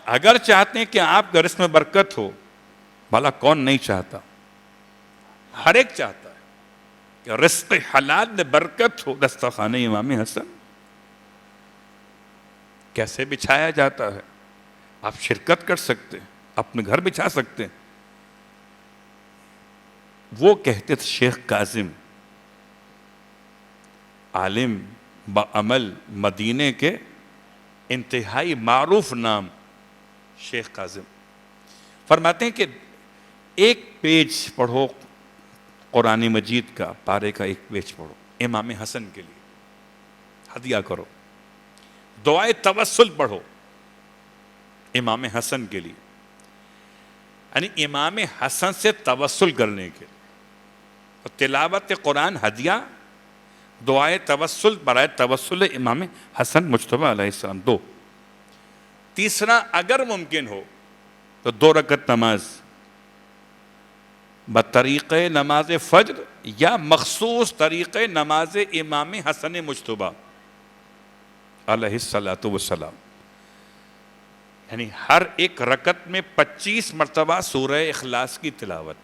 اگر چاہتے ہیں کہ آپ کے رزق میں برکت ہو، بھلا کون نہیں چاہتا؟ ہر ایک چاہتا ہے کہ رزق حلال میں برکت ہو۔ دسترخوان امام حسن کیسے بچھایا جاتا ہے؟ آپ شرکت کر سکتے ہیں، اپنے گھر بچھا سکتے ہیں۔ وہ کہتے تھے شیخ کاظم، عالم بعمل مدینے کے انتہائی معروف نام شیخ کاظم، فرماتے ہیں کہ ایک پیج پڑھو قرآن مجید کا، پارے کا ایک پیج پڑھو امام حسن کے لیے ہدیہ کرو، دعائے توسل پڑھو امام حسن کے لیے، یعنی امام حسن سے توسل کرنے کے لیے۔ تلاوت قرآن ہدیہ، دعائے توسل برائے توسل امام حسن مجتبیٰ علیہ السلام، دو۔ تیسرا اگر ممکن ہو تو 2 رکعت نماز بطریقہ نماز فجر یا مخصوص طریقہ نماز امام حسن مجتبیٰ علیہ السلام، یعنی ہر ایک رکعت میں 25 مرتبہ سورہ اخلاص کی تلاوت۔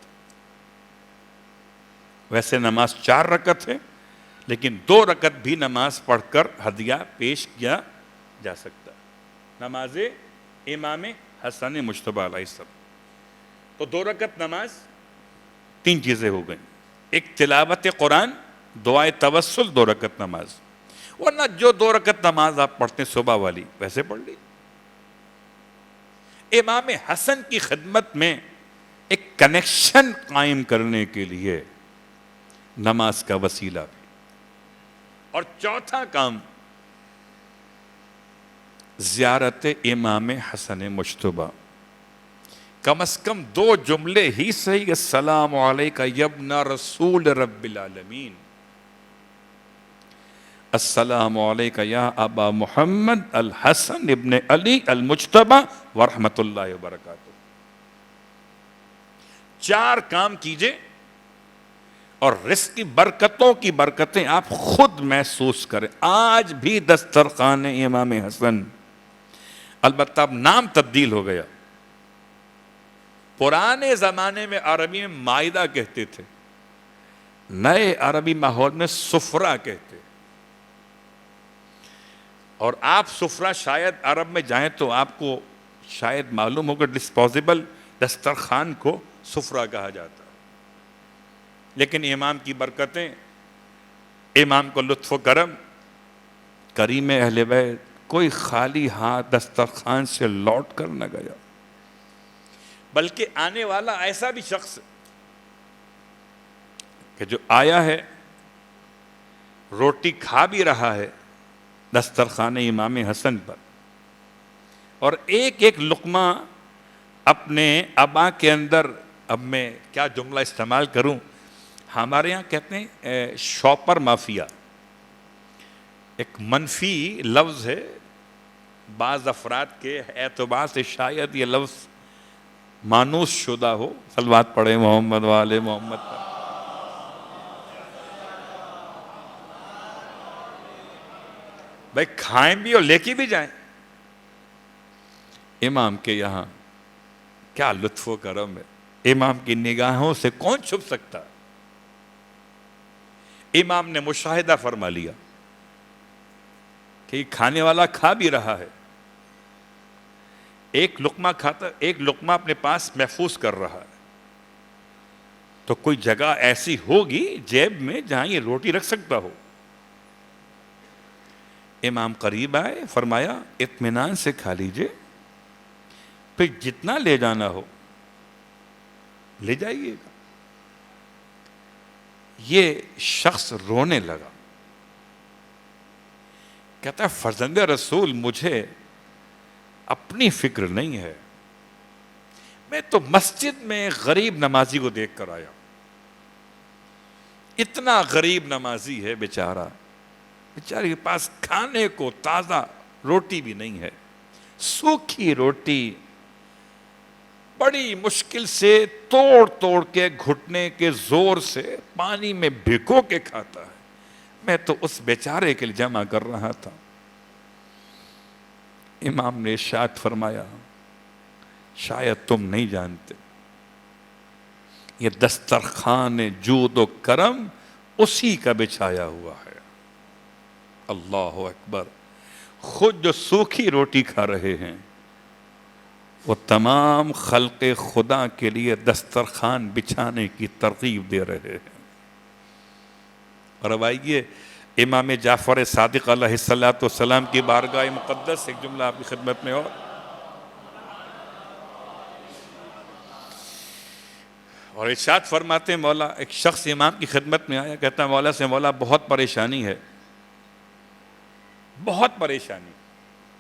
ویسے نماز 4 رکعت ہے، لیکن 2 رکعت بھی نماز پڑھ کر ہدیہ پیش کیا جا سکتا ہے، نماز امام حسن مجتبیٰ علیہ السلام۔ تو 2 رکعت نماز، 3 چیزیں ہو گئیں، ایک تلاوت قرآن، دعائے توسل، 2 رکعت نماز۔ ورنہ جو 2 رکعت نماز آپ پڑھتے ہیں صبح والی ویسے پڑھ لی۔ امام حسن کی خدمت میں ایک کنیکشن قائم کرنے کے لیے نماز کا وسیلہ بھی۔ اور چوتھا کام، زیارت امام حسن مجتبیٰ، کم از کم 2 جملے ہی صحیح، السلام علیکہ یا ابن رسول رب العالمین، السلام علیکہ یا ابا محمد الحسن ابن علی المجتبیٰ ورحمۃ اللہ وبرکاتہ۔ 4 کام کیجئے اور رزق کی برکتوں کی برکتیں آپ خود محسوس کریں۔ آج بھی دسترخوان امام حسن، البتہ اب نام تبدیل ہو گیا، پرانے زمانے میں عربی میں مائدہ کہتے تھے، نئے عربی ماحول میں سفرہ کہتے۔ اور آپ سفرہ شاید عرب میں جائیں تو آپ کو شاید معلوم ہوگا ڈسپوزیبل دسترخوان کو سفرہ کہا جاتا، لیکن امام کی برکتیں، امام کو لطف و کرم، کریم اہل بیت، کوئی خالی ہاتھ دسترخوان سے لوٹ کر نہ گیا، بلکہ آنے والا ایسا بھی شخص کہ جو آیا ہے روٹی کھا بھی رہا ہے دسترخوان امام حسن پر، اور ایک ایک لقمہ اپنے ابا کے اندر، اب میں کیا جملہ استعمال کروں، ہمارے ہاں کہتے ہیں شاپر مافیا، ایک منفی لفظ ہے، بعض افراد کے اعتبار سے شاید یہ لفظ مانوس شدہ ہو، صلوات پڑھے محمد والے محمد پر۔ بھائی کھائیں بھی اور لے کے بھی جائیں، امام کے یہاں کیا لطف و کرم ہے، امام کی نگاہوں سے کون چھپ سکتا؟ امام نے مشاہدہ فرما لیا کہ کھانے والا کھا بھی رہا ہے، ایک لقمہ کھاتا، ایک لقمہ اپنے پاس محفوظ کر رہا ہے، تو کوئی جگہ ایسی ہوگی جیب میں جہاں یہ روٹی رکھ سکتا ہو۔ امام قریب آئے، فرمایا اطمینان سے کھا لیجئے، پھر جتنا لے جانا ہو لے جائیے گا۔ یہ شخص رونے لگا، کہتا ہے فرزند رسول مجھے اپنی فکر نہیں ہے، میں تو مسجد میں غریب نمازی کو دیکھ کر آیا، اتنا غریب نمازی ہے بیچارہ، بیچارے کے پاس کھانے کو تازہ روٹی بھی نہیں ہے، سوکھی روٹی بڑی مشکل سے توڑ توڑ کے گھٹنے کے زور سے پانی میں بھگو کے کھاتا ہے، میں تو اس بیچارے کے لیے جمع کر رہا تھا۔ امام نے ارشاد فرمایا شاید تم نہیں جانتے، یہ دسترخوان جود و کرم اسی کا بچھایا ہوا ہے۔ اللہ اکبر، خود جو سوکھی روٹی کھا رہے ہیں وہ تمام خلق خدا کے لیے دسترخوان بچھانے کی ترغیب دے رہے ہیں۔ اور اب آئیے امام جعفر صادق علیہ السلام کی بارگاہ مقدس، ایک جملہ آپ کی خدمت میں اور ارشاد فرماتے ہیں، مولا، ایک شخص امام کی خدمت میں آیا، کہتا ہے مولا سے، مولا بہت پریشانی ہے، بہت پریشانی،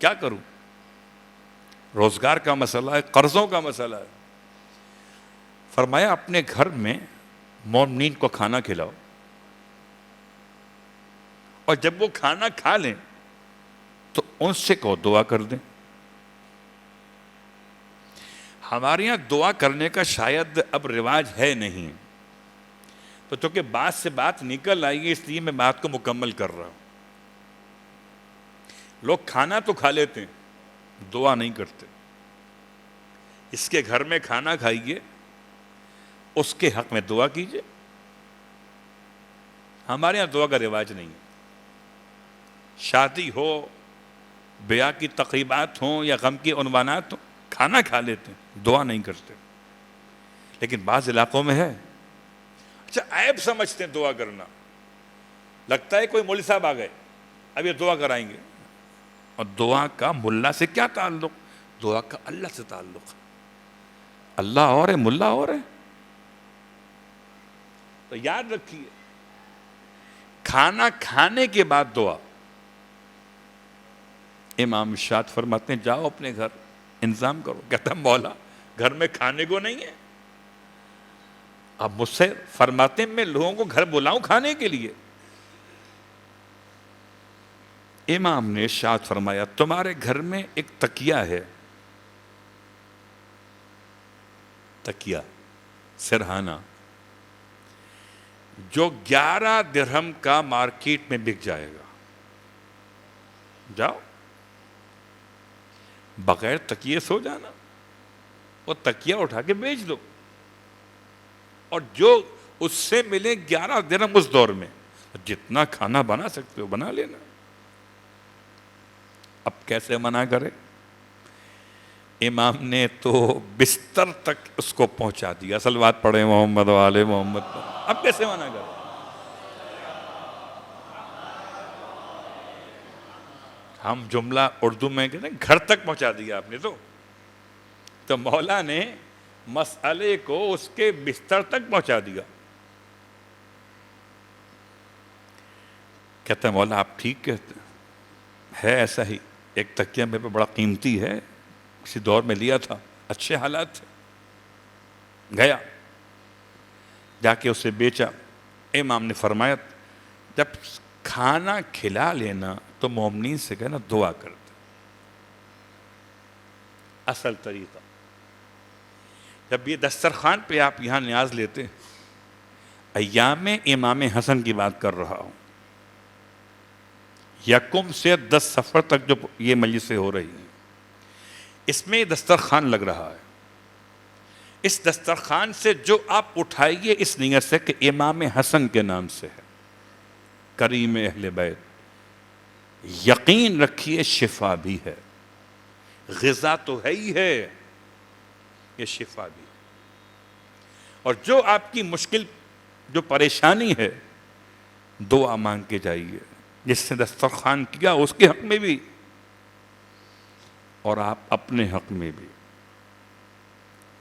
کیا کروں؟ روزگار کا مسئلہ ہے، قرضوں کا مسئلہ ہے۔ فرمایا اپنے گھر میں مومنین کو کھانا کھلاؤ، اور جب وہ کھانا کھا لیں تو ان سے کو دعا کر دیں۔ ہمارے یہاں دعا کرنے کا شاید اب رواج ہے نہیں، تو چونکہ بات سے بات نکل آئی ہے اس لیے میں بات کو مکمل کر رہا ہوں۔ لوگ کھانا تو کھا لیتے ہیں، دعا نہیں کرتے۔ اس کے گھر میں کھانا کھائیے، اس کے حق میں دعا کیجیے۔ ہمارے یہاں دعا کا رواج نہیں ہے۔ شادی ہو، بیاہ کی تقریبات ہوں یا غم کی عنوانات ہوں، کھانا کھا لیتے ہیں، دعا نہیں کرتے۔ لیکن بعض علاقوں میں ہے، اچھا عیب سمجھتے ہیں دعا کرنا، لگتا ہے کوئی مولوی صاحب آ گئے اب یہ دعا کرائیں گے، اور دعا کا ملا سے کیا تعلق؟ دعا کا اللہ سے تعلق ہے۔ اللہ اور ہے، ملا اور ہے۔ تو یاد رکھیے، کھانا کھانے کے بعد دعا۔ امام ارشاد فرماتے ہیں جاؤ اپنے گھر انتظام کرو۔ کہتا ہے مولا گھر میں کھانے کو نہیں ہے۔ اب مجھ سے فرماتے ہیں میں لوگوں کو گھر بلاؤں کھانے کے لیے؟ امام نے ارشاد فرمایا تمہارے گھر میں ایک تکیہ ہے، تکیہ سرہانہ، جو 11 درہم کا مارکیٹ میں بک جائے گا، جاؤ بغیر تکیے سو جانا، وہ تکیہ اٹھا کے بیچ دو، اور جو اس سے ملے 11 درہم اس دور میں، جتنا کھانا بنا سکتے ہو بنا لینا۔ اب کیسے منع کرے؟ امام نے تو بستر تک اس کو پہنچا دیا۔ اصل بات پڑھے محمد والے محمد پر، اب کیسے منع کرے؟ ہم جملہ اردو میں کہتے ہیں گھر تک پہنچا دیا آپ نے، تو مولا نے مسئلے کو اس کے بستر تک پہنچا دیا۔ کہتا ہے مولا آپ ٹھیک کہتے ہیں، ہے ایسا ہی، ایک تکیہ میرے پہ بڑا قیمتی ہے، کسی دور میں لیا تھا، اچھے حالات تھے، گیا جا کے اسے بیچا۔ امام نے فرمایا جب کھانا کھلا لینا تو مومنین سے کہنا دعا کر دے۔ اصل طریقہ جب یہ دسترخوان پہ آپ یہاں نیاز لیتے ہیں، ایام امام حسن کی بات کر رہا ہوں، یکم سے 10 سفر تک جو یہ مجلسیں ہو رہی ہیں، اس میں دسترخوان لگ رہا ہے۔ اس دسترخوان سے جو آپ اٹھائیے اس نیت سے کہ امام حسن کے نام سے ہے، کریم اہل بیت، یقین رکھیے شفا بھی ہے، غذا تو ہے ہی ہے، یہ شفا بھی ہے۔ اور جو آپ کی مشکل، جو پریشانی ہے، دعا مانگ کے جائیے، جس نے دسترخوان کیا اس کے حق میں بھی اور آپ اپنے حق میں بھی۔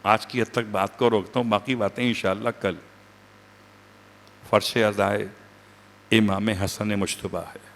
آج کی حد تک بات کو روکتا ہوں، باقی باتیں انشاءاللہ کل۔ فرش ازائے امام حسن مجتبیٰ ہے۔